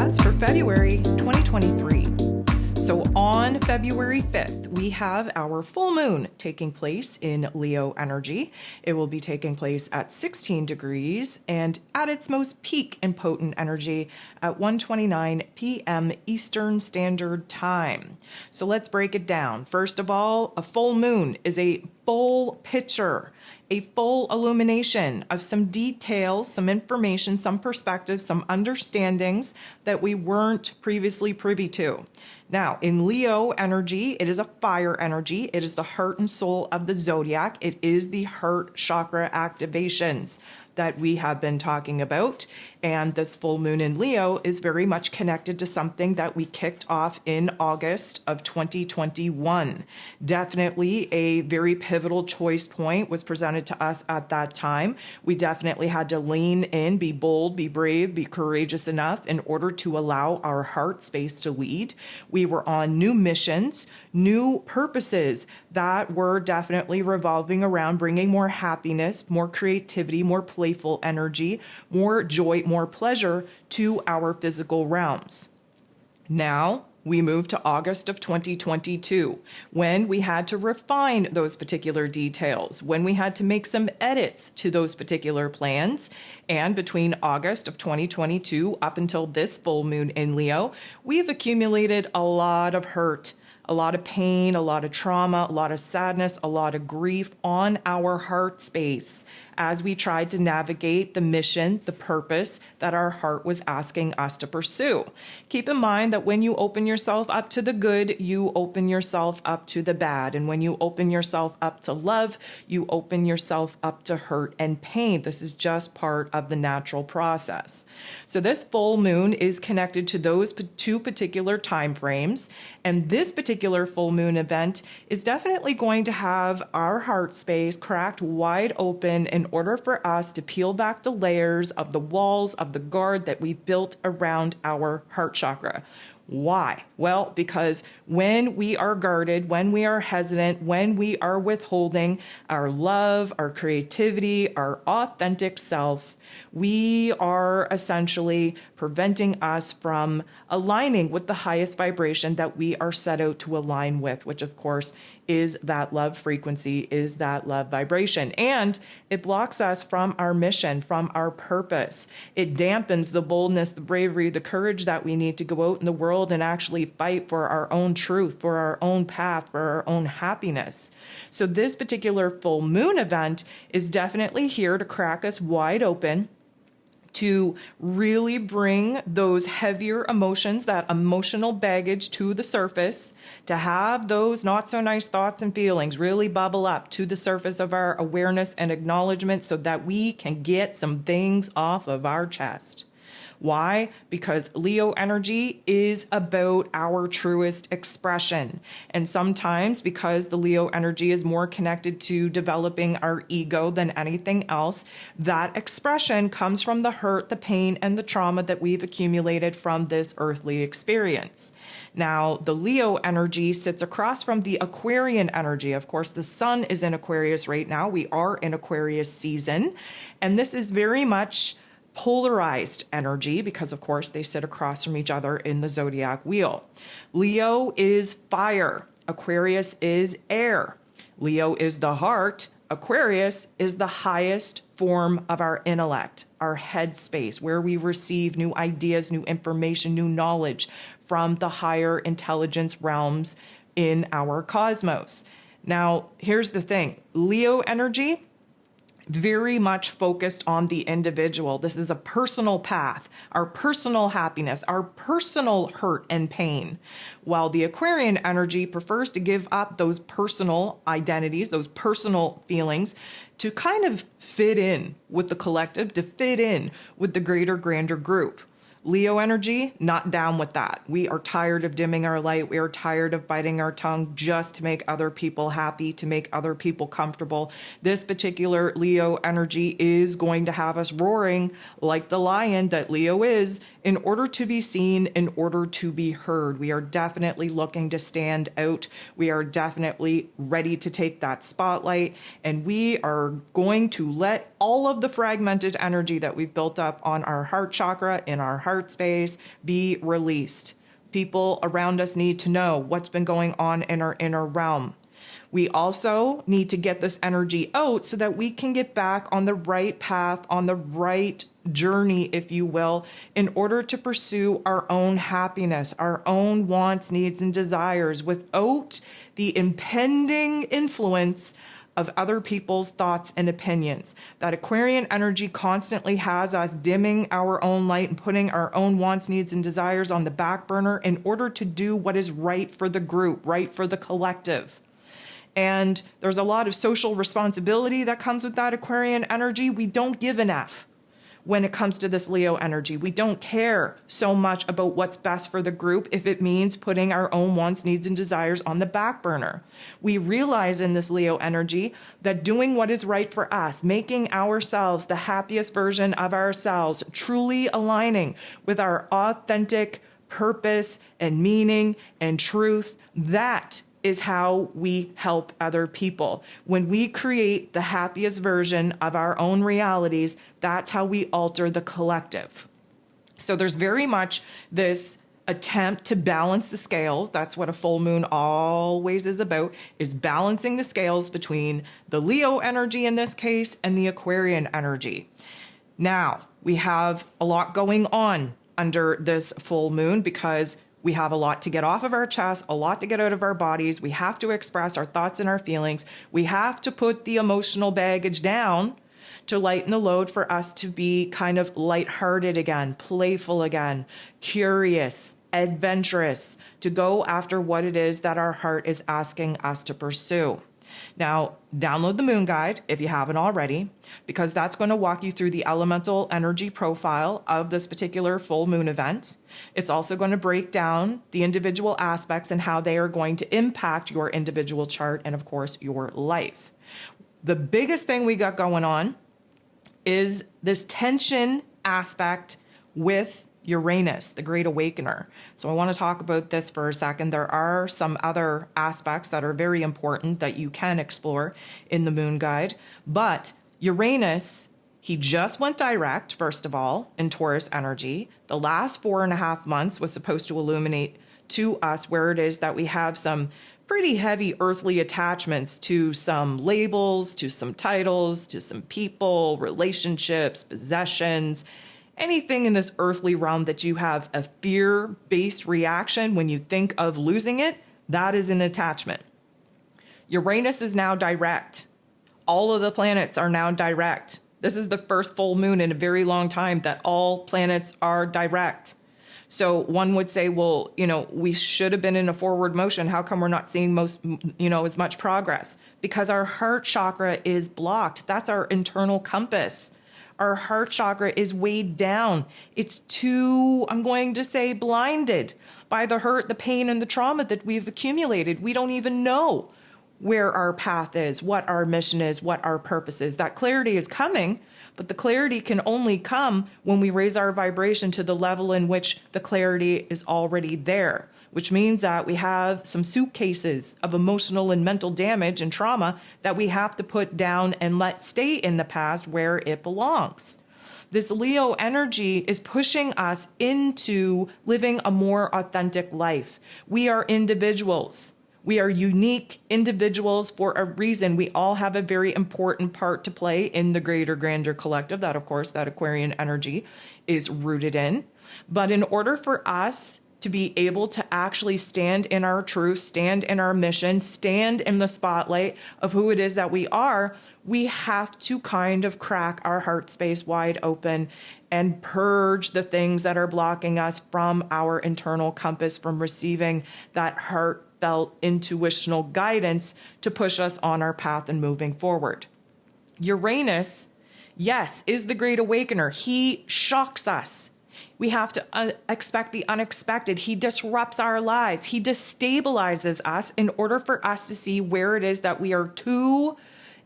forecast for February 2023. So on February 5th, we have our full moon taking place in Leo energy. It will be taking place at 16 degrees and at its most peak and potent energy at 1:29 p.m. Eastern Standard Time. So let's break it down. First of all, a full moon is a full picture, a full illumination of some details, some information, some perspectives, some understandings that we weren't previously privy to. Now, in Leo energy, it is a fire energy. It is the heart and soul of the zodiac. It is the heart chakra activations that we have been talking about. And this full moon in Leo is very much connected to something that we kicked off in August of 2021. Definitely a very pivotal choice point was presented to us at that time. We definitely had to lean in, be bold, be brave, be courageous enough in order to allow our heart space to lead. We were on new missions, new purposes that were definitely revolving around bringing more happiness, more creativity, more playful energy, more joy, more pleasure to our physical realms. Now, we move to August of 2022, when we had to refine those particular details, when we had to make some edits to those particular plans. And between August of 2022 up until this full moon in Leo, we've accumulated a lot of hurt, a lot of pain, a lot of trauma, a lot of sadness, a lot of grief on our heart space as we tried to navigate the mission, the purpose that our heart was asking us to pursue. Keep in mind that when you open yourself up to the good, you open yourself up to the bad. And when you open yourself up to love, you open yourself up to hurt and pain. This is just part of the natural process. So this full moon is connected to those two particular time frames. And this particular full moon event is definitely going to have our heart space cracked wide open in order for us to peel back the layers of the walls of the guard that we've built around our heart chakra. Why? Well, because when we are guarded, when we are hesitant, when we are withholding our love, our creativity, our authentic self, we are essentially preventing us from aligning with the highest vibration that we are set out to align with, which of course is that love frequency, is that love vibration. And it blocks us from our mission, from our purpose. It dampens the boldness, the bravery, the courage that we need to go out in the world and actually fight for our own truth, for our own path, for our own happiness. So this particular full moon event is definitely here to crack us wide open, to really bring those heavier emotions, that emotional baggage to the surface, to have those not so nice thoughts and feelings really bubble up to the surface of our awareness and acknowledgement so that we can get some things off of our chest. Why? Because Leo energy is about our truest expression. And sometimes because the Leo energy is more connected to developing our ego than anything else, that expression comes from the hurt, the pain, and the trauma that we've accumulated from this earthly experience. Now, the Leo energy sits across from the Aquarian energy. Of course, the sun is in Aquarius right now. We are in Aquarius season. And this is very much polarized energy because, of course, they sit across from each other in the zodiac wheel. Leo is fire. Aquarius is air. Leo is the heart. Aquarius is the highest form of our intellect, our head space, where we receive new ideas, new information, new knowledge from the higher intelligence realms in our cosmos. Now, here's the thing. Leo energy, very much focused on the individual. This is a personal path, our personal happiness, our personal hurt and pain. While the Aquarian energy prefers to give up those personal identities, those personal feelings, to kind of fit in with the collective, to fit in with the greater, grander group. Leo energy, not down with that. We are tired of dimming our light. We are tired of biting our tongue just to make other people happy, to make other people comfortable. This particular Leo energy is going to have us roaring like the lion that Leo is in order to be seen, in order to be heard. We are definitely looking to stand out. We are definitely ready to take that spotlight, and we are going to let all of the fragmented energy that we've built up on our heart chakra, in our heart heart space be released. People around us need to know what's been going on in our inner realm. We also need to get this energy out so that we can get back on the right path, on the right journey, if you will, in order to pursue our own happiness, our own wants, needs, and desires without the impending influence of other people's thoughts and opinions. That Aquarian energy constantly has us dimming our own light and putting our own wants, needs, and desires on the back burner in order to do what is right for the group, right for the collective. And there's a lot of social responsibility that comes with that Aquarian energy. We don't give an F when it comes to this Leo energy. We don't care so much about what's best for the group if it means putting our own wants, needs, and desires on the back burner. We realize in this Leo energy that doing what is right for us, making ourselves the happiest version of ourselves, truly aligning with our authentic purpose and meaning and truth, that is how we help other people. When we create the happiest version of our own realities, that's how we alter the collective. So there's very much this attempt to balance the scales. That's what a full moon always is about, is balancing the scales between the Leo energy in this case and the Aquarian energy. Now, we have a lot going on under this full moon because we have a lot to get off of our chest, a lot to get out of our bodies. We have to express our thoughts and our feelings. We have to put the emotional baggage down to lighten the load for us to be kind of lighthearted again, playful again, curious, adventurous, to go after what it is that our heart is asking us to pursue. Now, download the Moon Guide if you haven't already, because that's going to walk you through the elemental energy profile of this particular full moon event. It's also going to break down the individual aspects and how they are going to impact your individual chart and, of course, your life. The biggest thing we got going on is this tension aspect with Uranus, the Great Awakener. So I want to talk about this for a second. There are some other aspects that are very important that you can explore in the Moon Guide. But Uranus, he just went direct, first of all, in Taurus energy. The last 4.5 months was supposed to illuminate to us where it is that we have some pretty heavy earthly attachments to some labels, to some titles, to some people, relationships, possessions, anything in this earthly realm that you have a fear-based reaction when you think of losing it, that is an attachment. Uranus is now direct. All of the planets are now direct. This is the first full moon in a very long time that all planets are direct. So one would say, well, we should have been in a forward motion. How come we're not seeing as much progress? Because our heart chakra is blocked. That's our internal compass. Our heart chakra is weighed down. It's too, I'm going to say, blinded by the hurt, the pain, and the trauma that we've accumulated. We don't even know where our path is, what our mission is, what our purpose is. That clarity is coming, but the clarity can only come when we raise our vibration to the level in which the clarity is already there, which means that we have some suitcases of emotional and mental damage and trauma that we have to put down and let stay in the past where it belongs. This Leo energy is pushing us into living a more authentic life. We are individuals. We are unique individuals for a reason. We all have a very important part to play in the greater, grander collective that, of course, that Aquarian energy is rooted in. But in order for us to be able to actually stand in our truth, stand in our mission, stand in the spotlight of who it is that we are, we have to kind of crack our heart space wide open and purge the things that are blocking us from our internal compass, from receiving that heartfelt intuitional guidance to push us on our path and moving forward. Uranus, yes, is the Great Awakener. He shocks us. We have to expect the unexpected. He disrupts our lives. He destabilizes us in order for us to see where it is that we are too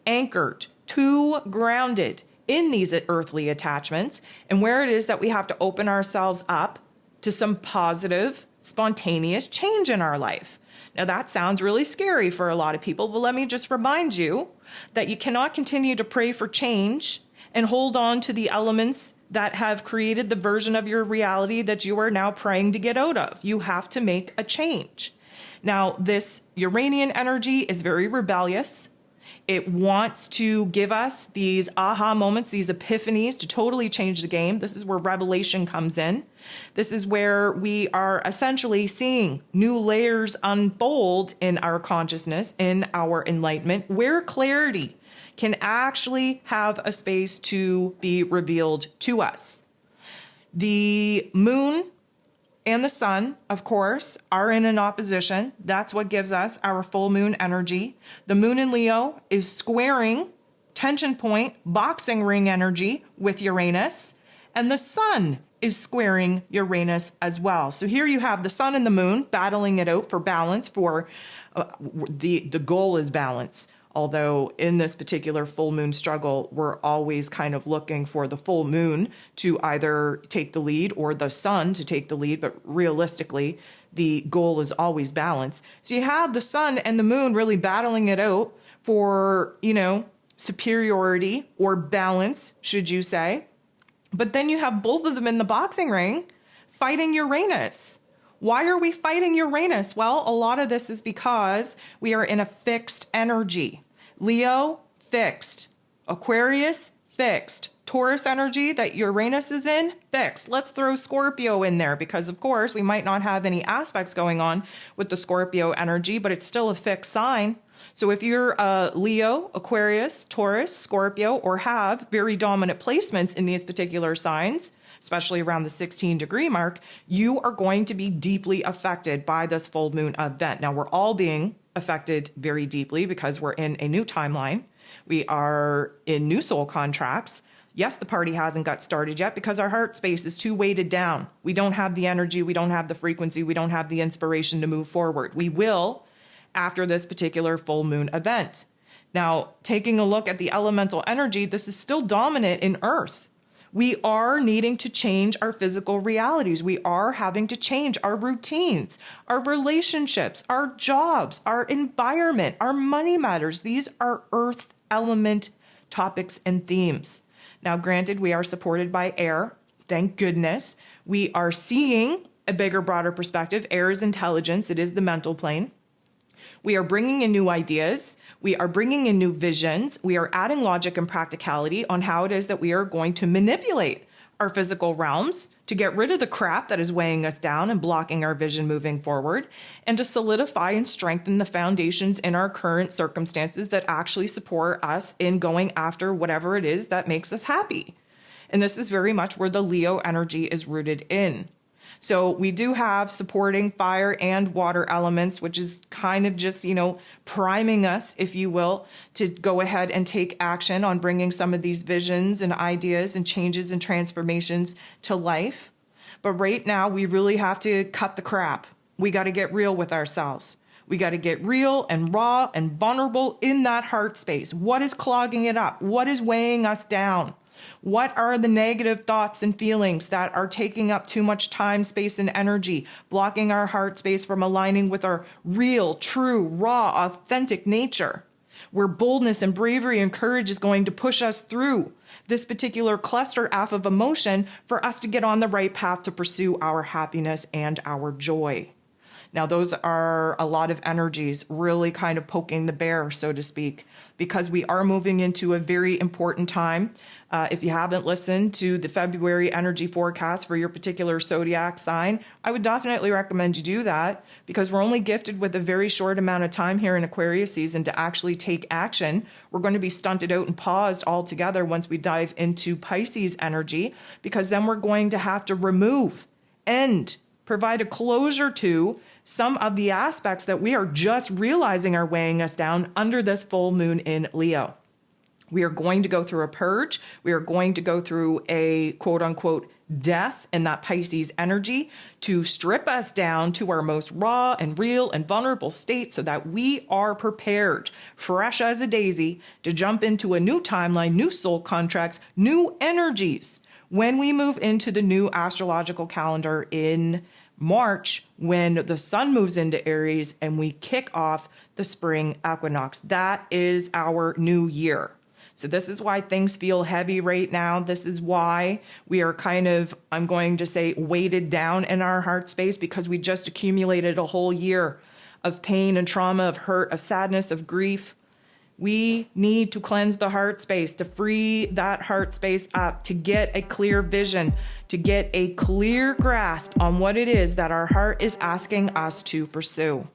anchored, too grounded in these earthly attachments, and where it is that we have to open ourselves up to some positive, spontaneous change in our life. Now, that sounds really scary for a lot of people, but let me just remind you that you cannot continue to pray for change and hold on to the elements that have created the version of your reality that you are now praying to get out of. You have to make a change. Now, this Uranian energy is very rebellious. It wants to give us these aha moments, these epiphanies to totally change the game. This is where revelation comes in. This is where we are essentially seeing new layers unfold in our consciousness, in our enlightenment, where clarity can actually have a space to be revealed to us. The moon and the sun, of course, are in an opposition. That's what gives us our full moon energy. The moon in Leo is squaring tension point, boxing ring energy with Uranus, and the sun is squaring Uranus as well. So here you have the sun and the moon battling it out for balance, for the goal is balance. Although in this particular full moon struggle, we're always kind of looking for the full moon to either take the lead or the sun to take the lead. But realistically, the goal is always balance. So you have the sun and the moon really battling it out for, superiority or balance, should you say. But then you have both of them in the boxing ring fighting Uranus. Why are we fighting Uranus? Well, a lot of this is because we are in a fixed energy. Leo, fixed. Aquarius, fixed. Taurus energy that Uranus is in, fixed. Let's throw Scorpio in there because, of course, we might not have any aspects going on with the Scorpio energy, but it's still a fixed sign. So if you're a Leo, Aquarius, Taurus, Scorpio, or have very dominant placements in these particular signs, especially around the 16-degree mark, you are going to be deeply affected by this full moon event. Now, we're all being affected very deeply because we're in a new timeline. We are in new soul contracts. Yes, the party hasn't got started yet because our heart space is too weighted down. We don't have the energy, we don't have the frequency, we don't have the inspiration to move forward. We will after this particular full moon event. Now, taking a look at the elemental energy, this is still dominant in Earth. We are needing to change our physical realities. We are having to change our routines, our relationships, our jobs, our environment, our money matters. These are earth element topics and themes. Now, granted, we are supported by air. Thank goodness. We are seeing a bigger, broader perspective. Air is intelligence. It is the mental plane. We are bringing in new ideas. We are bringing in new visions. We are adding logic and practicality on how it is that we are going to manipulate our physical realms to get rid of the crap that is weighing us down and blocking our vision moving forward, and to solidify and strengthen the foundations in our current circumstances that actually support us in going after whatever it is that makes us happy. And this is very much where the Leo energy is rooted in. So we do have supporting fire and water elements, which is kind of just, priming us, if you will, to go ahead and take action on bringing some of these visions and ideas and changes and transformations to life. But right now, we really have to cut the crap. We got to get real with ourselves. We got to get real and raw and vulnerable in that heart space. What is clogging it up? What is weighing us down? What are the negative thoughts and feelings that are taking up too much time, space, and energy, blocking our heart space from aligning with our real, true, raw, authentic nature, where boldness and bravery and courage is going to push us through this particular cluster F of emotion for us to get on the right path to pursue our happiness and our joy. Now, those are a lot of energies really kind of poking the bear, so to speak, because we are moving into a very important time. If you haven't listened to the February energy forecast for your particular zodiac sign, I would definitely recommend you do that because we're only gifted with a very short amount of time here in Aquarius season to actually take action. We're going to be stunted out and paused altogether once we dive into Pisces energy, because then we're going to have to remove and provide a closure to some of the aspects that we are just realizing are weighing us down under this full moon in Leo. We are going to go through a purge. We are going to go through a quote unquote death in that Pisces energy to strip us down to our most raw and real and vulnerable state so that we are prepared, fresh as a daisy, to jump into a new timeline, new soul contracts, new energies when we move into the new astrological calendar in March, when the sun moves into Aries and we kick off the spring equinox. That is our new year. So this is why things feel heavy right now. This is why we are kind of, I'm going to say, weighted down in our heart space, because we just accumulated a whole year of pain and trauma, of hurt, of sadness, of grief. We need to cleanse the heart space, to free that heart space up, to get a clear vision, to get a clear grasp on what it is that our heart is asking us to pursue.